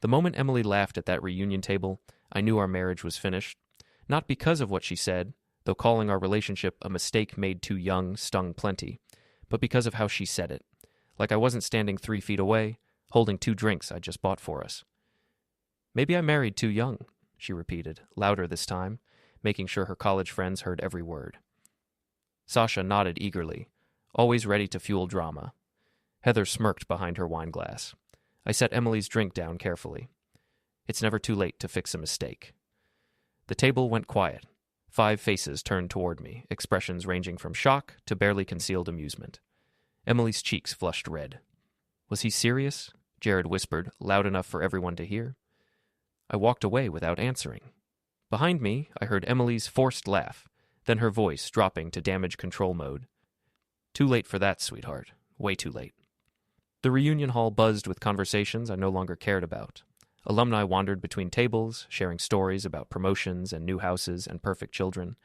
The moment Emily laughed at that reunion table, I knew our marriage was finished. Not because of what she said, though calling our relationship a mistake made too young stung plenty, but because of how she said it. Like I wasn't standing 3 feet away, holding 2 drinks I'd just bought for us. "Maybe I married too young," she repeated, louder this time, making sure her college friends heard every word. Sasha nodded eagerly, always ready to fuel drama. Heather smirked behind her wine glass. I set Emily's drink down carefully. It's never too late to fix a mistake. The table went quiet. 5 faces turned toward me, expressions ranging from shock to barely concealed amusement. Emily's cheeks flushed red. "Was he serious?" Jared whispered, loud enough for everyone to hear. I walked away without answering. Behind me, I heard Emily's forced laugh, then her voice dropping to damage control mode. "Too late for that, sweetheart. Way too late." The reunion hall buzzed with conversations I no longer cared about. Alumni wandered between tables, sharing stories about promotions and new houses and perfect children,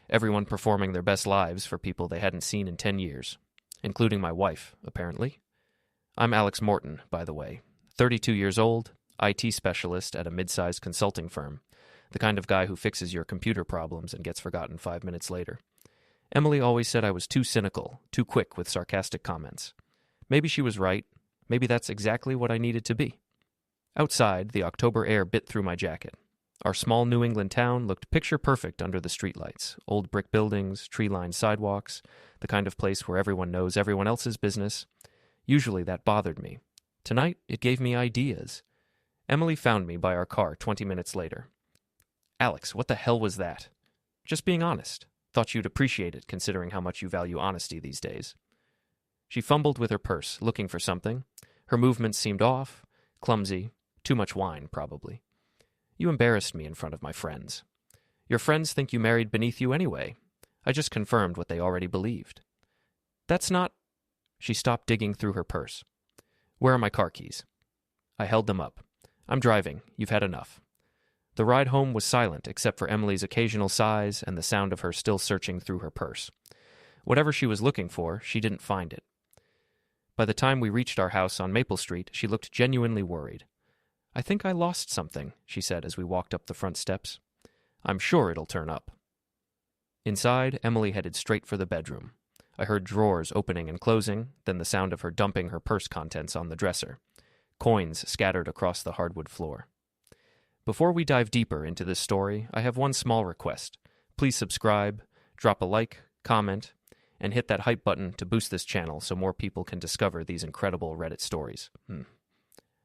everyone performing their best lives for people they hadn't seen in 10 years, including my wife, apparently. I'm Alex Morton, by the way, 32 years old, IT specialist at a mid-sized consulting firm, the kind of guy who fixes your computer problems and gets forgotten 5 minutes later. Emily always said I was too cynical, too quick with sarcastic comments. Maybe she was right. Maybe that's exactly what I needed to be. Outside, the October air bit through my jacket. Our small New England town looked picture-perfect under the streetlights. Old brick buildings, tree-lined sidewalks, the kind of place where everyone knows everyone else's business. Usually that bothered me. Tonight, it gave me ideas. Emily found me by our car 20 minutes later. "Alex, what the hell was that?" "Just being honest. Thought you'd appreciate it, considering how much you value honesty these days." She fumbled with her purse, looking for something. Her movements seemed off, clumsy, too much wine, probably. "You embarrassed me in front of my friends. Your friends think you married beneath you anyway. I just confirmed what they already believed." "That's not—" She stopped digging through her purse. "Where are my car keys?" I held them up. "I'm driving. You've had enough." The ride home was silent, except for Emily's occasional sighs and the sound of her still searching through her purse. Whatever she was looking for, she didn't find it. By the time we reached our house on Maple Street, she looked genuinely worried. "I think I lost something," she said as we walked up the front steps. "I'm sure it'll turn up." Inside, Emily headed straight for the bedroom. I heard drawers opening and closing, then the sound of her dumping her purse contents on the dresser. Coins scattered across the hardwood floor. Before we dive deeper into this story, I have one small request. Please subscribe, drop a like, comment, and hit that hype button to boost this channel so more people can discover these incredible Reddit stories.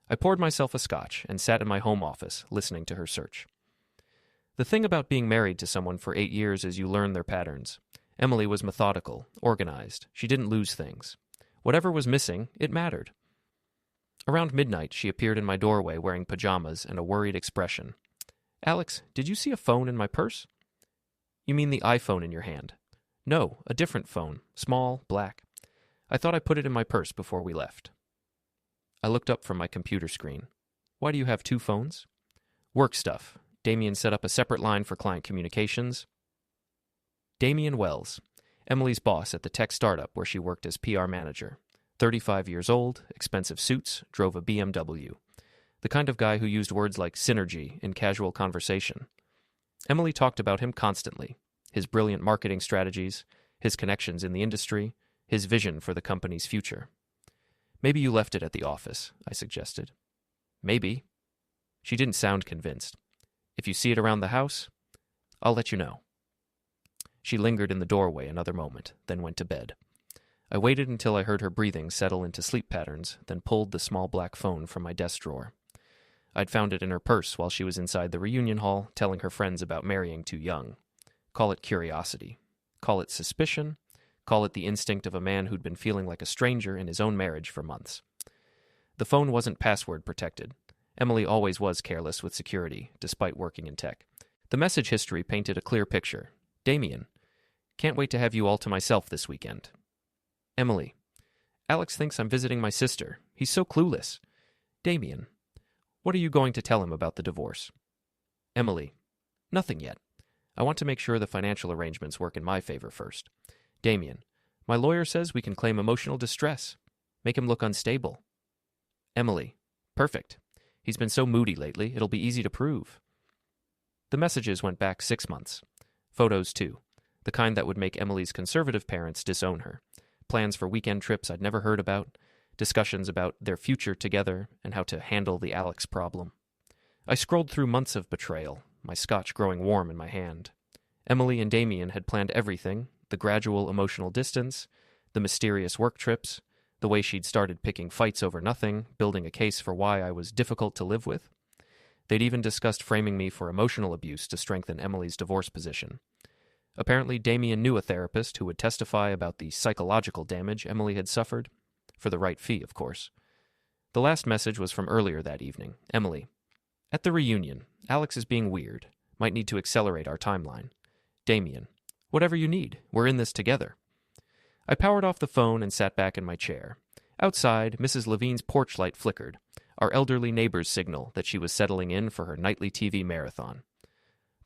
I poured myself a scotch and sat in my home office, listening to her search. The thing about being married to someone for 8 years is you learn their patterns. Emily was methodical, organized. She didn't lose things. Whatever was missing, it mattered. Around midnight, she appeared in my doorway wearing pajamas and a worried expression. "Alex, did you see a phone in my purse?" "You mean the iPhone in your hand?" "No, a different phone, small, black. I thought I put it in my purse before we left." I looked up from my computer screen. "Why do you have 2 phones?" "Work stuff. Damien set up a separate line for client communications." Damien Wells, Emily's boss at the tech startup where she worked as PR manager. 35 years old, expensive suits, drove a BMW. The kind of guy who used words like synergy in casual conversation. Emily talked about him constantly. His brilliant marketing strategies, his connections in the industry, his vision for the company's future. "Maybe you left it at the office," I suggested. "Maybe." She didn't sound convinced. "If you see it around the house, I'll let you know." She lingered in the doorway another moment, then went to bed. I waited until I heard her breathing settle into sleep patterns, then pulled the small black phone from my desk drawer. I'd found it in her purse while she was inside the reunion hall, telling her friends about marrying too young. Call it curiosity. Call it suspicion. Call it the instinct of a man who'd been feeling like a stranger in his own marriage for months. The phone wasn't password protected. Emily always was careless with security, despite working in tech. The message history painted a clear picture. "Damien, can't wait to have you all to myself this weekend." Emily, "Alex thinks I'm visiting my sister. He's so clueless." Damien, "What are you going to tell him about the divorce?" Emily, "Nothing yet. I want to make sure the financial arrangements work in my favor first." Damien, "My lawyer says we can claim emotional distress. Make him look unstable." Emily, "Perfect. He's been so moody lately, it'll be easy to prove. The messages went back 6 months. Photos, too. The kind that would make Emily's conservative parents disown her. Plans for weekend trips I'd never heard about. Discussions about their future together and how to handle the Alex problem. I scrolled through months of betrayal, my scotch growing warm in my hand. Emily and Damien had planned everything, the gradual emotional distance, the mysterious work trips, the way she'd started picking fights over nothing, building a case for why I was difficult to live with. They'd even discussed framing me for emotional abuse to strengthen Emily's divorce position. Apparently, Damien knew a therapist who would testify about the psychological damage Emily had suffered, for the right fee, of course. The last message was from earlier that evening. Emily, at the reunion, Alex is being weird. Might need to accelerate our timeline. Damien, whatever you need. We're in this together. I powered off the phone and sat back in my chair. Outside, Mrs. Levine's porch light flickered, our elderly neighbor's signal that she was settling in for her nightly TV marathon.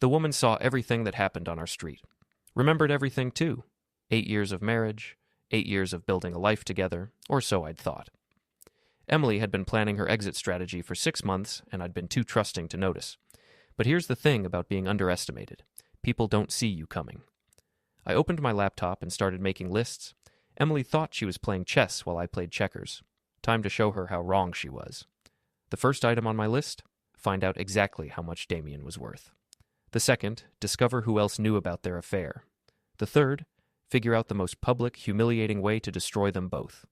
The woman saw everything that happened on our street. Remembered everything, too. 8 years of marriage, 8 years of building a life together, or so I'd thought. Emily had been planning her exit strategy for 6 months, and I'd been too trusting to notice. But here's the thing about being underestimated. People don't see you coming. I opened my laptop and started making lists. Emily thought she was playing chess while I played checkers. Time to show her how wrong she was. The first item on my list, find out exactly how much Damien was worth. The second, discover who else knew about their affair. The third, figure out the most public, humiliating way to destroy them both.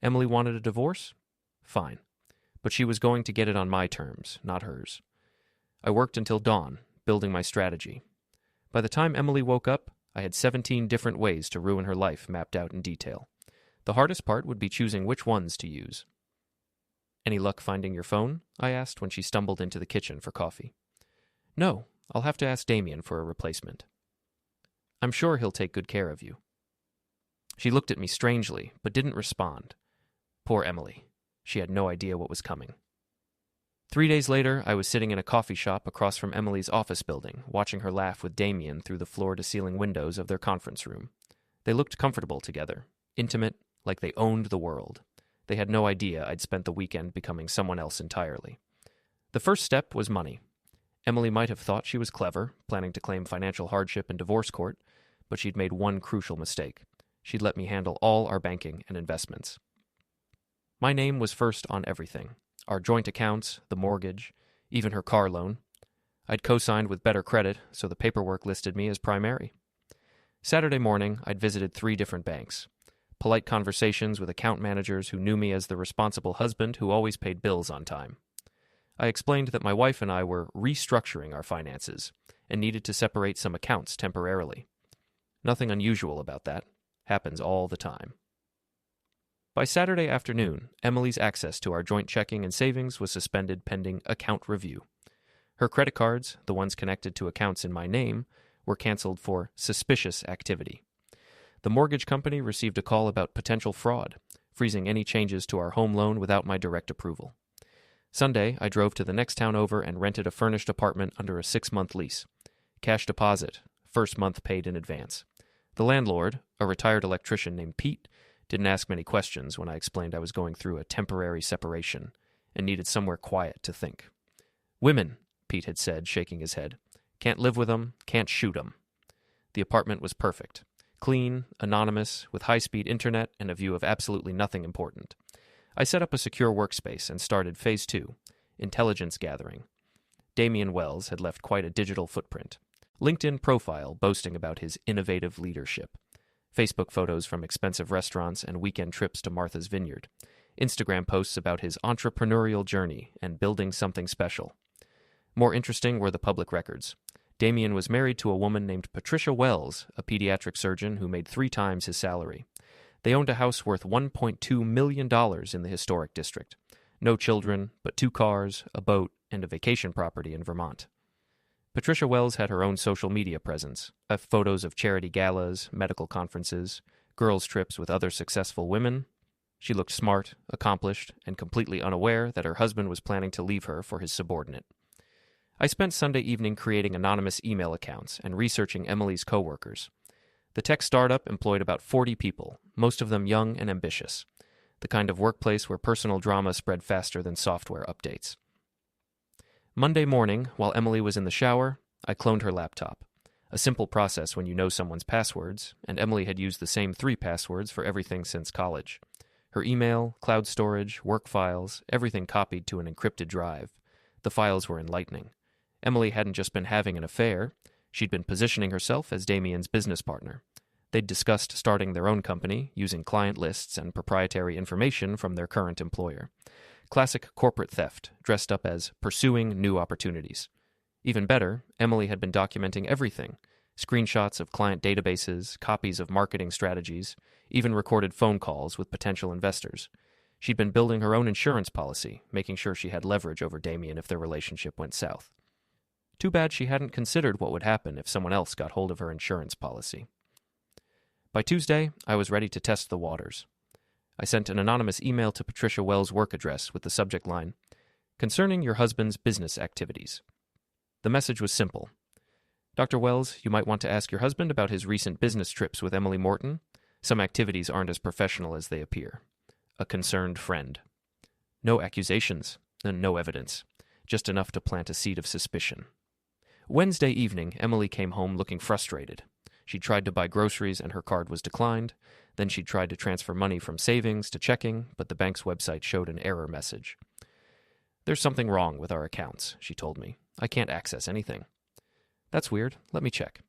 Emily wanted a divorce? Fine. But she was going to get it on my terms, not hers. I worked until dawn, building my strategy. By the time Emily woke up, I had 17 different ways to ruin her life mapped out in detail. The hardest part would be choosing which ones to use. Any luck finding your phone? I asked when she stumbled into the kitchen for coffee. No, I'll have to ask Damien for a replacement. I'm sure he'll take good care of you. She looked at me strangely, but didn't respond. Poor Emily. She had no idea what was coming. 3 days later, I was sitting in a coffee shop across from Emily's office building, watching her laugh with Damien through the floor-to-ceiling windows of their conference room. They looked comfortable together, intimate, like they owned the world. They had no idea I'd spent the weekend becoming someone else entirely. The first step was money. Emily might have thought she was clever, planning to claim financial hardship in divorce court, but she'd made one crucial mistake. She'd let me handle all our banking and investments. My name was first on everything. Our joint accounts, the mortgage, even her car loan. I'd co-signed with better credit, so the paperwork listed me as primary. Saturday morning, I'd visited 3 different banks. Polite conversations with account managers who knew me as the responsible husband who always paid bills on time. I explained that my wife and I were restructuring our finances and needed to separate some accounts temporarily. Nothing unusual about that. Happens all the time. By Saturday afternoon, Emily's access to our joint checking and savings was suspended pending account review. Her credit cards, the ones connected to accounts in my name, were canceled for suspicious activity. The mortgage company received a call about potential fraud, freezing any changes to our home loan without my direct approval. Sunday, I drove to the next town over and rented a furnished apartment under a 6-month lease. Cash deposit, first month paid in advance. The landlord, a retired electrician named Pete, didn't ask many questions when I explained I was going through a temporary separation and needed somewhere quiet to think. Women, Pete had said, shaking his head. Can't live with them, can't shoot them. The apartment was perfect. Clean, anonymous, with high-speed internet and a view of absolutely nothing important. I set up a secure workspace and started Phase 2, intelligence gathering. Damien Wells had left quite a digital footprint. LinkedIn profile boasting about his innovative leadership. Facebook photos from expensive restaurants and weekend trips to Martha's Vineyard. Instagram posts about his entrepreneurial journey and building something special. More interesting were the public records. Damien was married to a woman named Patricia Wells, a pediatric surgeon who made 3 times his salary. They owned a house worth $1.2 million in the historic district. No children, but 2 cars, a boat, and a vacation property in Vermont. Patricia Wells had her own social media presence, photos of charity galas, medical conferences, girls' trips with other successful women. She looked smart, accomplished, and completely unaware that her husband was planning to leave her for his subordinate. I spent Sunday evening creating anonymous email accounts and researching Emily's coworkers. The tech startup employed about 40 people, most of them young and ambitious, the kind of workplace where personal drama spread faster than software updates. Monday morning, while Emily was in the shower, I cloned her laptop. A simple process when you know someone's passwords, and Emily had used the same 3 passwords for everything since college. Her email, cloud storage, work files, everything copied to an encrypted drive. The files were enlightening. Emily hadn't just been having an affair, she'd been positioning herself as Damien's business partner. They'd discussed starting their own company, using client lists and proprietary information from their current employer. Classic corporate theft, dressed up as pursuing new opportunities. Even better, Emily had been documenting everything. Screenshots of client databases, copies of marketing strategies, even recorded phone calls with potential investors. She'd been building her own insurance policy, making sure she had leverage over Damien if their relationship went south. Too bad she hadn't considered what would happen if someone else got hold of her insurance policy. By Tuesday, I was ready to test the waters. I sent an anonymous email to Patricia Wells' work address with the subject line, "Concerning your husband's business activities." The message was simple. "Dr. Wells, you might want to ask your husband about his recent business trips with Emily Morton. Some activities aren't as professional as they appear. A concerned friend." No accusations, and no evidence. Just enough to plant a seed of suspicion. Wednesday evening, Emily came home looking frustrated. She tried to buy groceries and her card was declined. Then she tried to transfer money from savings to checking, but the bank's website showed an error message. "There's something wrong with our accounts," she told me. "I can't access anything." "That's weird. Let me check."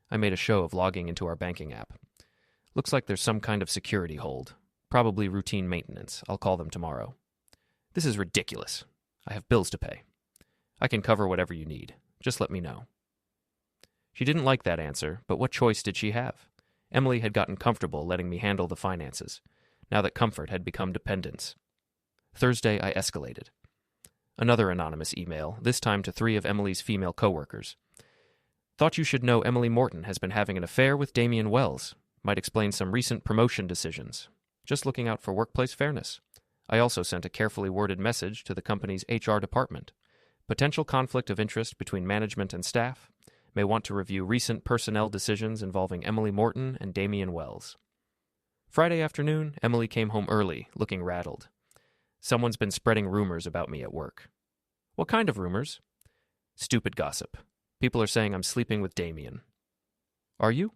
I made a show of logging into our banking app. "Looks like there's some kind of security hold. Probably routine maintenance. I'll call them tomorrow." "This is ridiculous. I have bills to pay." "I can cover whatever you need. Just let me know." She didn't like that answer, but what choice did she have? Emily had gotten comfortable letting me handle the finances. Now that comfort had become dependence. Thursday, I escalated. Another anonymous email, this time to 3 of Emily's female coworkers. "Thought you should know Emily Morton has been having an affair with Damien Wells. Might explain some recent promotion decisions. Just looking out for workplace fairness." I also sent a carefully worded message to the company's HR department. "Potential conflict of interest between management and staff. May want to review recent personnel decisions involving Emily Morton and Damien Wells." Friday afternoon, Emily came home early, looking rattled. "Someone's been spreading rumors about me at work." "What kind of rumors?" "Stupid gossip. People are saying I'm sleeping with Damien." "Are you?"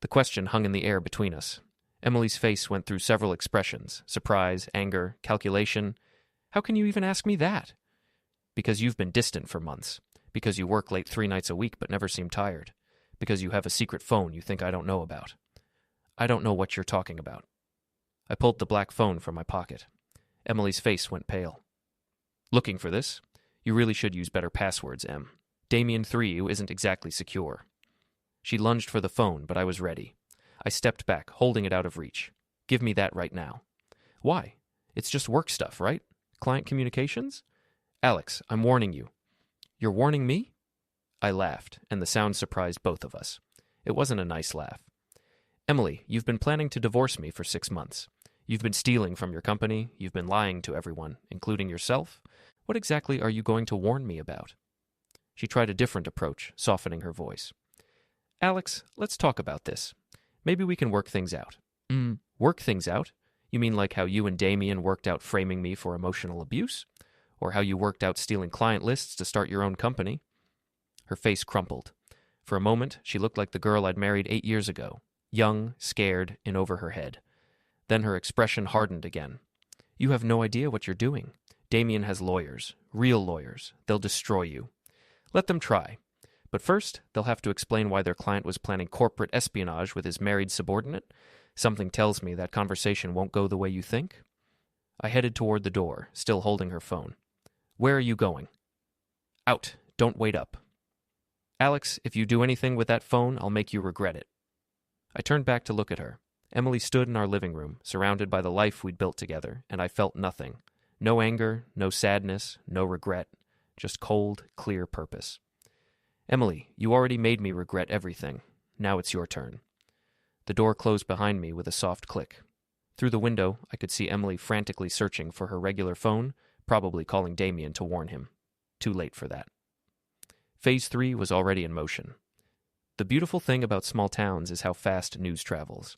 The question hung in the air between us. Emily's face went through several expressions: surprise, anger, calculation. "How can you even ask me that?" "Because you've been distant for months. Because you work late 3 nights a week but never seem tired. Because you have a secret phone you think I don't know about." "I don't know what you're talking about." I pulled the black phone from my pocket. Emily's face went pale. "Looking for this? You really should use better passwords, Em. Damien 3U isn't exactly secure." She lunged for the phone, but I was ready. I stepped back, holding it out of reach. "Give me that right now." "Why? It's just work stuff, right? Client communications?" "Alex, I'm warning you." "You're warning me?" I laughed, and the sound surprised both of us. It wasn't a nice laugh. "Emily, you've been planning to divorce me for 6 months. You've been stealing from your company. You've been lying to everyone, including yourself. What exactly are you going to warn me about?" She tried a different approach, softening her voice. "Alex, let's talk about this. Maybe we can work things out." Work things out? You mean like how you and Damien worked out framing me for emotional abuse? Or how you worked out stealing client lists to start your own company?" Her face crumpled. For a moment, she looked like the girl I'd married 8 years ago, young, scared, in over her head. Then her expression hardened again. "You have no idea what you're doing. Damien has lawyers, real lawyers. They'll destroy you. Let them try. But first, they'll have to explain why their client was planning corporate espionage with his married subordinate. Something tells me that conversation won't go the way you think." I headed toward the door, still holding her phone. "Where are you going?" "Out. Don't wait up." "Alex, if you do anything with that phone, I'll make you regret it." I turned back to look at her. Emily stood in our living room, surrounded by the life we'd built together, and I felt nothing. No anger, no sadness, no regret. Just cold, clear purpose. "Emily, you already made me regret everything. Now it's your turn." The door closed behind me with a soft click. Through the window, I could see Emily frantically searching for her regular phone, probably calling Damien to warn him. Too late for that. Phase 3 was already in motion. The beautiful thing about small towns is how fast news travels.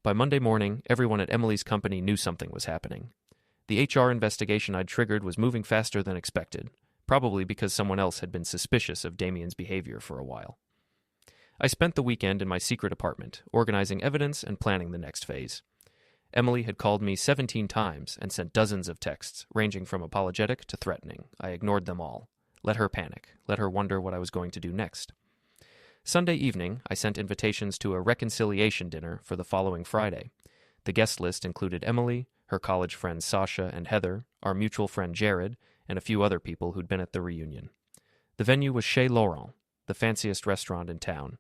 By Monday morning, everyone at Emily's company knew something was happening. The HR investigation I'd triggered was moving faster than expected, probably because someone else had been suspicious of Damien's behavior for a while. I spent the weekend in my secret apartment, organizing evidence and planning the next phase. Emily had called me 17 times and sent dozens of texts, ranging from apologetic to threatening. I ignored them all. Let her panic. Let her wonder what I was going to do next. Sunday evening, I sent invitations to a reconciliation dinner for the following Friday. The guest list included Emily, her college friends Sasha and Heather, our mutual friend Jared, and a few other people who'd been at the reunion. The venue was Chez Laurent, the fanciest restaurant in town,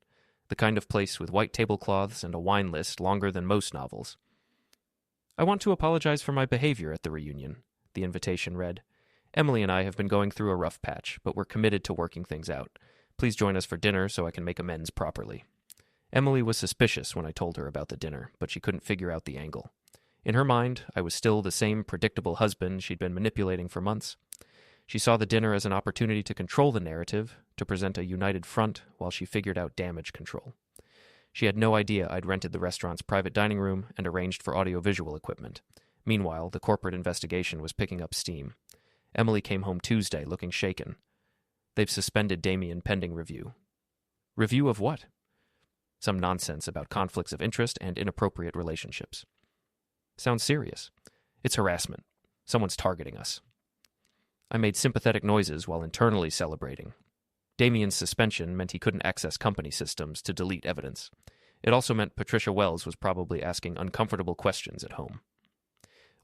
the kind of place with white tablecloths and a wine list longer than most novels. I want to apologize for my behavior at the reunion, the invitation read. Emily and I have been going through a rough patch, but we're committed to working things out. Please join us for dinner so I can make amends properly. Emily was suspicious when I told her about the dinner, but she couldn't figure out the angle. In her mind, I was still the same predictable husband she'd been manipulating for months. She saw the dinner as an opportunity to control the narrative, to present a united front while she figured out damage control. She had no idea I'd rented the restaurant's private dining room and arranged for audiovisual equipment. Meanwhile, the corporate investigation was picking up steam. Emily came home Tuesday looking shaken. They've suspended Damien pending review. Review of what? Some nonsense about conflicts of interest and inappropriate relationships. Sounds serious. It's harassment. Someone's targeting us. I made sympathetic noises while internally celebrating. Damien's suspension meant he couldn't access company systems to delete evidence. It also meant Patricia Wells was probably asking uncomfortable questions at home.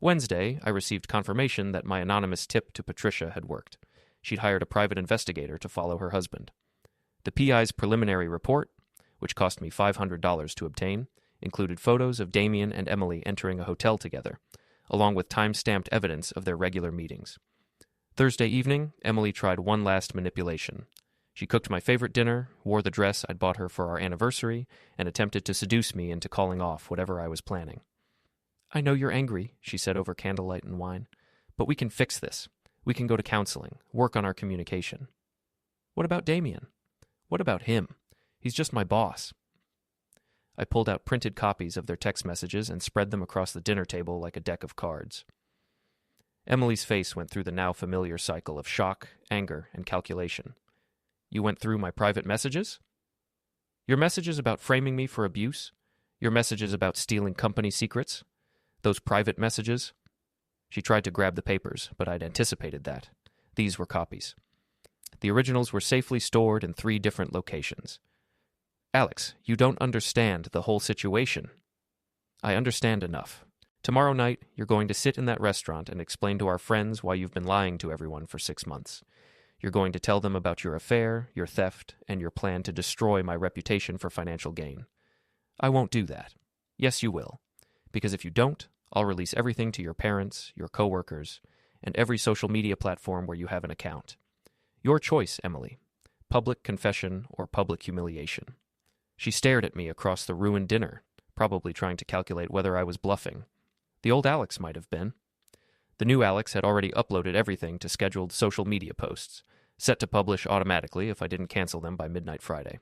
Wednesday, I received confirmation that my anonymous tip to Patricia had worked. She'd hired a private investigator to follow her husband. The PI's preliminary report, which cost me $500 to obtain, included photos of Damien and Emily entering a hotel together, along with time-stamped evidence of their regular meetings. Thursday evening, Emily tried one last manipulation. She cooked my favorite dinner, wore the dress I'd bought her for our anniversary, and attempted to seduce me into calling off whatever I was planning. I know you're angry, she said over candlelight and wine, but we can fix this. We can go to counseling, work on our communication. What about Damien? What about him? He's just my boss. I pulled out printed copies of their text messages and spread them across the dinner table like a deck of cards. Emily's face went through the now familiar cycle of shock, anger, and calculation. You went through my private messages? Your messages about framing me for abuse? Your messages about stealing company secrets? Those private messages? She tried to grab the papers, but I'd anticipated that. These were copies. The originals were safely stored in 3 different locations. Alex, you don't understand the whole situation. I understand enough. Tomorrow night, you're going to sit in that restaurant and explain to our friends why you've been lying to everyone for 6 months. You're going to tell them about your affair, your theft, and your plan to destroy my reputation for financial gain. I won't do that. Yes, you will. Because if you don't, I'll release everything to your parents, your coworkers, and every social media platform where you have an account. Your choice, Emily. Public confession or public humiliation. She stared at me across the ruined dinner, probably trying to calculate whether I was bluffing. The old Alex might have been. The new Alex had already uploaded everything to scheduled social media posts, set to publish automatically if I didn't cancel them by midnight Friday.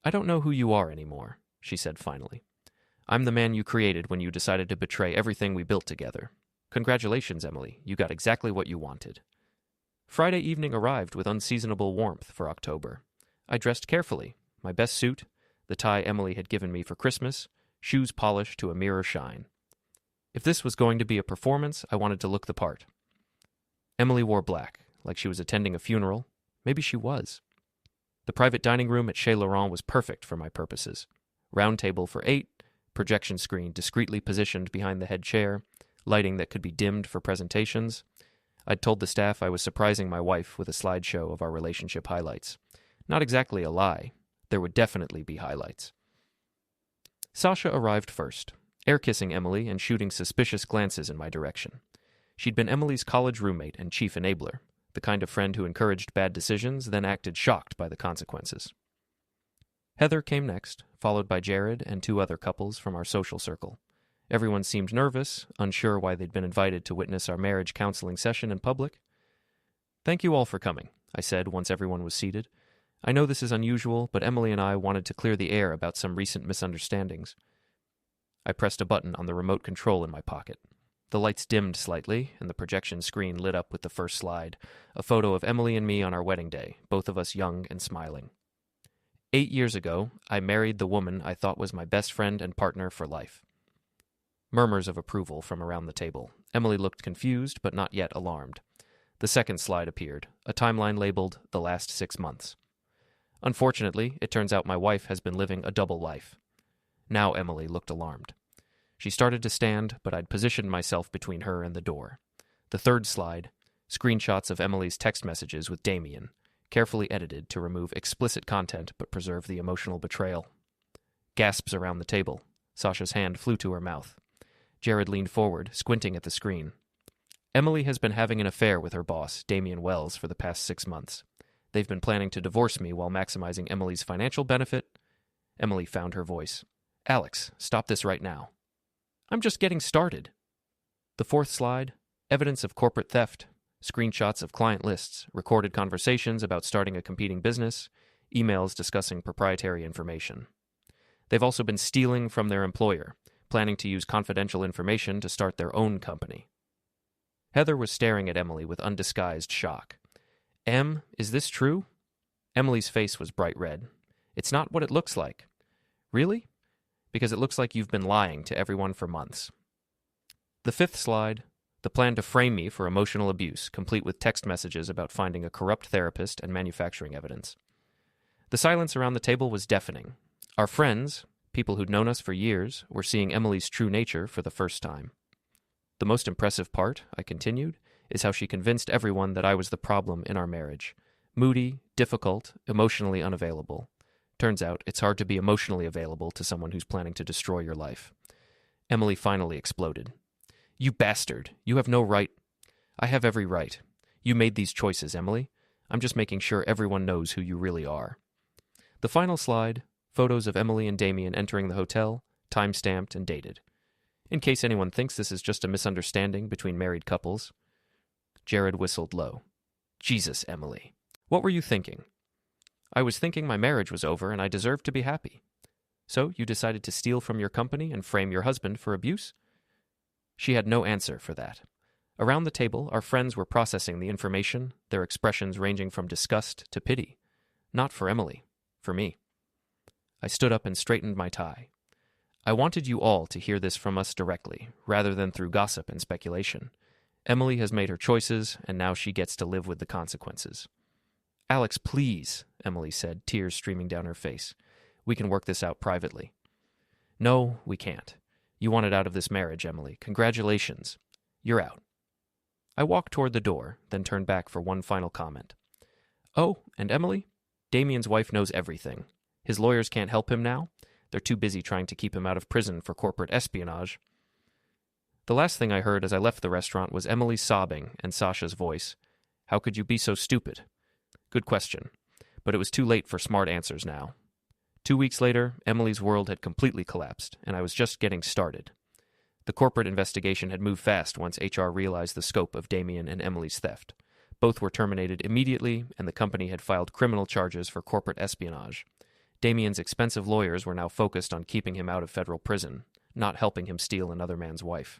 I don't know who you are anymore, she said finally. I'm the man you created when you decided to betray everything we built together. Congratulations, Emily. You got exactly what you wanted. Friday evening arrived with unseasonable warmth for October. I dressed carefully. My best suit, the tie Emily had given me for Christmas, shoes polished to a mirror shine. If this was going to be a performance, I wanted to look the part. Emily wore black, like she was attending a funeral. Maybe she was. The private dining room at Chez Laurent was perfect for my purposes. Round table for 8, projection screen discreetly positioned behind the head chair, lighting that could be dimmed for presentations. I'd told the staff I was surprising my wife with a slideshow of our relationship highlights. Not exactly a lie. There would definitely be highlights. Sasha arrived first, air-kissing Emily and shooting suspicious glances in my direction. She'd been Emily's college roommate and chief enabler, the kind of friend who encouraged bad decisions, then acted shocked by the consequences. Heather came next, followed by Jared and 2 other couples from our social circle. Everyone seemed nervous, unsure why they'd been invited to witness our marriage counseling session in public. Thank you all for coming, I said once everyone was seated. I know this is unusual, but Emily and I wanted to clear the air about some recent misunderstandings. I pressed a button on the remote control in my pocket. The lights dimmed slightly, and the projection screen lit up with the first slide, a photo of Emily and me on our wedding day, both of us young and smiling. 8 years ago, I married the woman I thought was my best friend and partner for life. Murmurs of approval from around the table. Emily looked confused, but not yet alarmed. The second slide appeared, a timeline labeled The Last 6 Months. Unfortunately, it turns out my wife has been living a double life. Now Emily looked alarmed. She started to stand, but I'd positioned myself between her and the door. The third slide, screenshots of Emily's text messages with Damien, carefully edited to remove explicit content but preserve the emotional betrayal. Gasps around the table. Sasha's hand flew to her mouth. Jared leaned forward, squinting at the screen. Emily has been having an affair with her boss, Damien Wells, for the past 6 months. They've been planning to divorce me while maximizing Emily's financial benefit. Emily found her voice. Alex, stop this right now. I'm just getting started. The fourth slide, evidence of corporate theft, screenshots of client lists, recorded conversations about starting a competing business, emails discussing proprietary information. They've also been stealing from their employer, planning to use confidential information to start their own company. Heather was staring at Emily with undisguised shock. Em, is this true? Emily's face was bright red. It's not what it looks like. Really? Because it looks like you've been lying to everyone for months. The fifth slide, the plan to frame me for emotional abuse, complete with text messages about finding a corrupt therapist and manufacturing evidence. The silence around the table was deafening. Our friends, people who'd known us for years, were seeing Emily's true nature for the first time. The most impressive part, I continued, is how she convinced everyone that I was the problem in our marriage. Moody, difficult, emotionally unavailable. Turns out, it's hard to be emotionally available to someone who's planning to destroy your life. Emily finally exploded. You bastard! You have no right. I have every right. You made these choices, Emily. I'm just making sure everyone knows who you really are. The final slide, photos of Emily and Damien entering the hotel, time-stamped and dated. In case anyone thinks this is just a misunderstanding between married couples. Jared whistled low. Jesus, Emily. What were you thinking? I was thinking my marriage was over and I deserved to be happy. So you decided to steal from your company and frame your husband for abuse? She had no answer for that. Around the table, our friends were processing the information, their expressions ranging from disgust to pity. Not for Emily, for me. I stood up and straightened my tie. I wanted you all to hear this from us directly, rather than through gossip and speculation. Emily has made her choices, and now she gets to live with the consequences. Alex, please, Emily said, tears streaming down her face. We can work this out privately. No, we can't. You wanted out of this marriage, Emily. Congratulations. You're out. I walked toward the door, then turned back for one final comment. Oh, and Emily? Damien's wife knows everything. His lawyers can't help him now. They're too busy trying to keep him out of prison for corporate espionage. The last thing I heard as I left the restaurant was Emily's sobbing and Sasha's voice. How could you be so stupid? Good question, but it was too late for smart answers now. 2 weeks later, Emily's world had completely collapsed, and I was just getting started. The corporate investigation had moved fast once HR realized the scope of Damien and Emily's theft. Both were terminated immediately, and the company had filed criminal charges for corporate espionage. Damien's expensive lawyers were now focused on keeping him out of federal prison, not helping him steal another man's wife.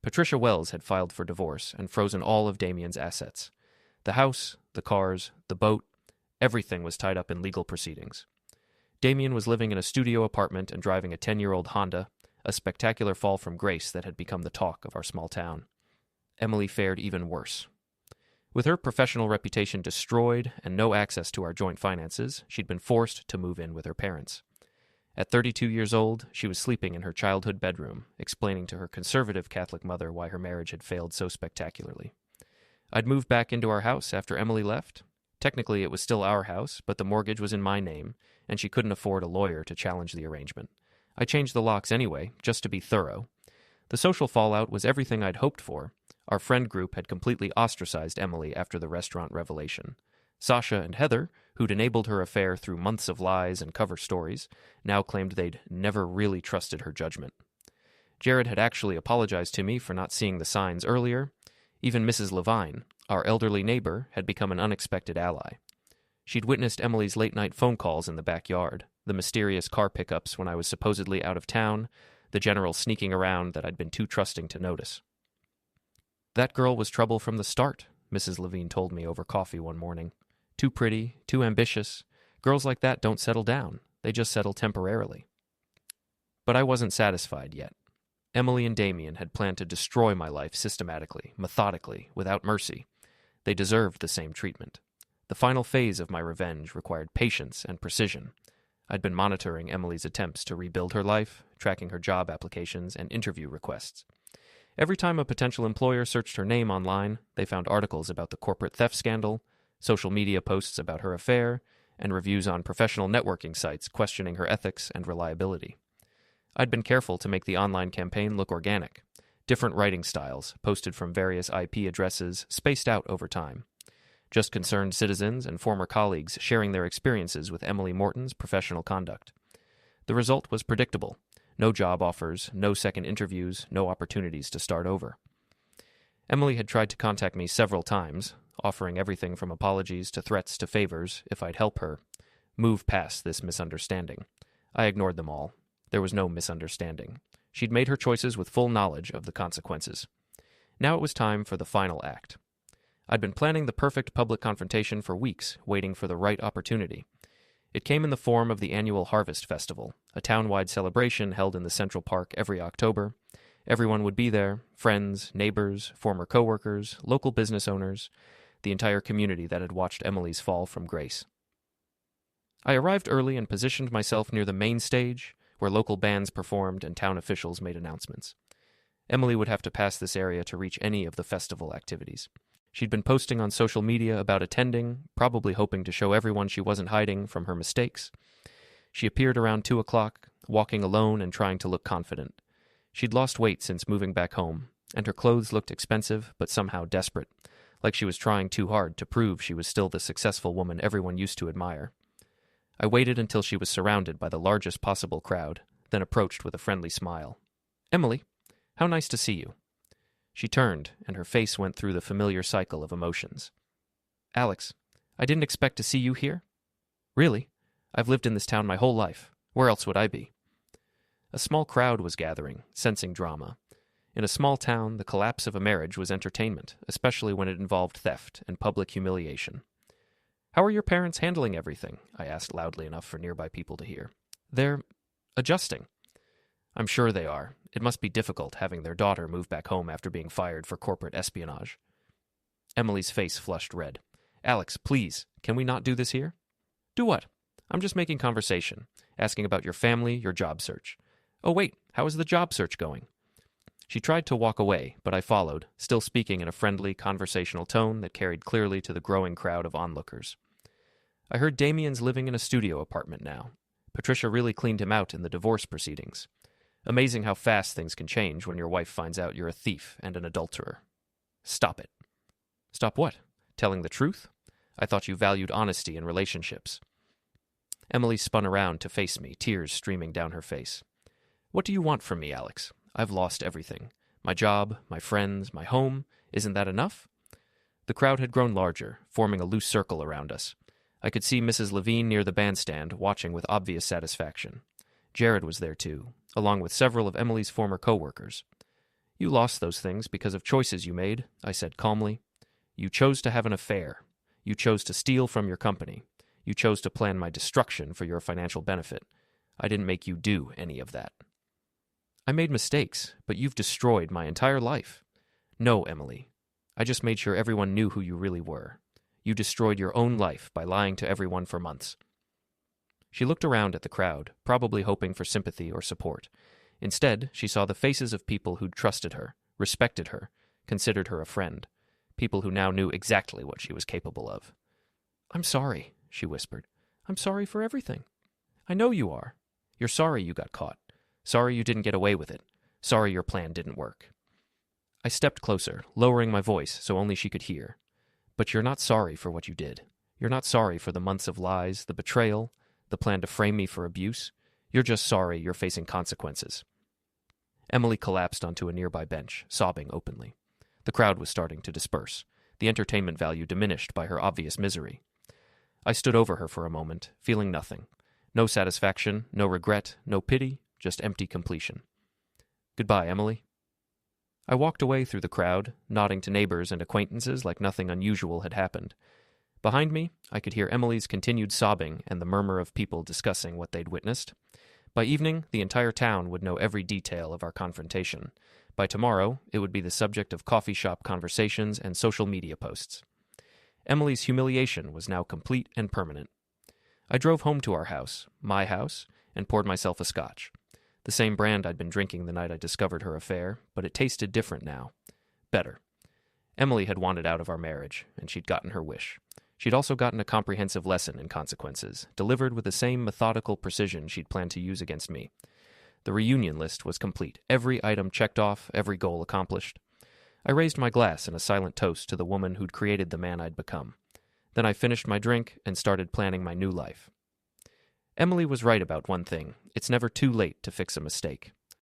Patricia Wells had filed for divorce and frozen all of Damien's assets. The house, the cars, the boat, everything was tied up in legal proceedings. Damien was living in a studio apartment and driving a 10-year-old Honda, a spectacular fall from grace that had become the talk of our small town. Emily fared even worse. With her professional reputation destroyed and no access to our joint finances, she'd been forced to move in with her parents. At 32 years old, she was sleeping in her childhood bedroom, explaining to her conservative Catholic mother why her marriage had failed so spectacularly. I'd moved back into our house after Emily left. Technically, it was still our house, but the mortgage was in my name, and she couldn't afford a lawyer to challenge the arrangement. I changed the locks anyway, just to be thorough. The social fallout was everything I'd hoped for. Our friend group had completely ostracized Emily after the restaurant revelation. Sasha and Heather, who'd enabled her affair through months of lies and cover stories, now claimed they'd never really trusted her judgment. Jared had actually apologized to me for not seeing the signs earlier. Even Mrs. Levine, our elderly neighbor, had become an unexpected ally. She'd witnessed Emily's late-night phone calls in the backyard, the mysterious car pickups when I was supposedly out of town, the general sneaking around that I'd been too trusting to notice. "That girl was trouble from the start," Mrs. Levine told me over coffee one morning. "Too pretty, too ambitious. Girls like that don't settle down. They just settle temporarily." But I wasn't satisfied yet. Emily and Damien had planned to destroy my life systematically, methodically, without mercy. They deserved the same treatment. The final phase of my revenge required patience and precision. I'd been monitoring Emily's attempts to rebuild her life, tracking her job applications and interview requests. Every time a potential employer searched her name online, they found articles about the corporate theft scandal, social media posts about her affair, and reviews on professional networking sites questioning her ethics and reliability. I'd been careful to make the online campaign look organic. Different writing styles, posted from various IP addresses, spaced out over time. Just concerned citizens and former colleagues sharing their experiences with Emily Morton's professional conduct. The result was predictable. No job offers, no second interviews, no opportunities to start over. Emily had tried to contact me several times, offering everything from apologies to threats to favors if I'd help her move past this misunderstanding. I ignored them all. There was no misunderstanding. She'd made her choices with full knowledge of the consequences. Now it was time for the final act. I'd been planning the perfect public confrontation for weeks, waiting for the right opportunity. It came in the form of the annual Harvest Festival, a town-wide celebration held in the Central Park every October. Everyone would be there, friends, neighbors, former coworkers, local business owners, the entire community that had watched Emily's fall from grace. I arrived early and positioned myself near the main stage, where local bands performed and town officials made announcements. Emily would have to pass this area to reach any of the festival activities. She'd been posting on social media about attending, probably hoping to show everyone she wasn't hiding from her mistakes. She appeared around 2 o'clock, walking alone and trying to look confident. She'd lost weight since moving back home, and her clothes looked expensive but somehow desperate, like she was trying too hard to prove she was still the successful woman everyone used to admire. I waited until she was surrounded by the largest possible crowd, then approached with a friendly smile. "Emily, how nice to see you." She turned, and her face went through the familiar cycle of emotions. "Alex, I didn't expect to see you here." "Really? I've lived in this town my whole life. Where else would I be?" A small crowd was gathering, sensing drama. In a small town, the collapse of a marriage was entertainment, especially when it involved theft and public humiliation. "How are your parents handling everything?" I asked loudly enough for nearby people to hear. "They're adjusting." "I'm sure they are. It must be difficult having their daughter move back home after being fired for corporate espionage." Emily's face flushed red. "Alex, please, can we not do this here?" "Do what? I'm just making conversation, asking about your family, your job search." "Oh wait, how is the job search going?" She tried to walk away, but I followed, still speaking in a friendly, conversational tone that carried clearly to the growing crowd of onlookers. "I heard Damien's living in a studio apartment now. Patricia really cleaned him out in the divorce proceedings. Amazing how fast things can change when your wife finds out you're a thief and an adulterer." "Stop it." "Stop what? Telling the truth? I thought you valued honesty in relationships." Emily spun around to face me, tears streaming down her face. "What do you want from me, Alex? I've lost everything. My job, my friends, my home. Isn't that enough?" The crowd had grown larger, forming a loose circle around us. I could see Mrs. Levine near the bandstand, watching with obvious satisfaction. Jared was there too, along with several of Emily's former co-workers. "You lost those things because of choices you made," I said calmly. "You chose to have an affair. You chose to steal from your company. You chose to plan my destruction for your financial benefit. I didn't make you do any of that." "I made mistakes, but you've destroyed my entire life." "No, Emily. I just made sure everyone knew who you really were. You destroyed your own life by lying to everyone for months." She looked around at the crowd, probably hoping for sympathy or support. Instead, she saw the faces of people who'd trusted her, respected her, considered her a friend, people who now knew exactly what she was capable of. "I'm sorry," she whispered. "I'm sorry for everything." "I know you are. You're sorry you got caught. Sorry you didn't get away with it. Sorry your plan didn't work." I stepped closer, lowering my voice so only she could hear. "But you're not sorry for what you did. You're not sorry for the months of lies, the betrayal, the plan to frame me for abuse. You're just sorry you're facing consequences." Emily collapsed onto a nearby bench, sobbing openly. The crowd was starting to disperse, the entertainment value diminished by her obvious misery. I stood over her for a moment, feeling nothing. No satisfaction, no regret, no pity, just empty completion. Goodbye, Emily." I walked away through the crowd, nodding to neighbors and acquaintances like nothing unusual had happened. Behind me, I could hear Emily's continued sobbing and the murmur of people discussing what they'd witnessed. By evening, the entire town would know every detail of our confrontation. By tomorrow, it would be the subject of coffee shop conversations and social media posts. Emily's humiliation was now complete and permanent. I drove home to our house, my house, and poured myself a scotch. The same brand I'd been drinking the night I discovered her affair, but it tasted different now. Better. Emily had wanted out of our marriage, and she'd gotten her wish. She'd also gotten a comprehensive lesson in consequences, delivered with the same methodical precision she'd planned to use against me. The reunion list was complete, every item checked off, every goal accomplished. I raised my glass in a silent toast to the woman who'd created the man I'd become. Then I finished my drink and started planning my new life. Emily was right about one thing. It's never too late to fix a mistake.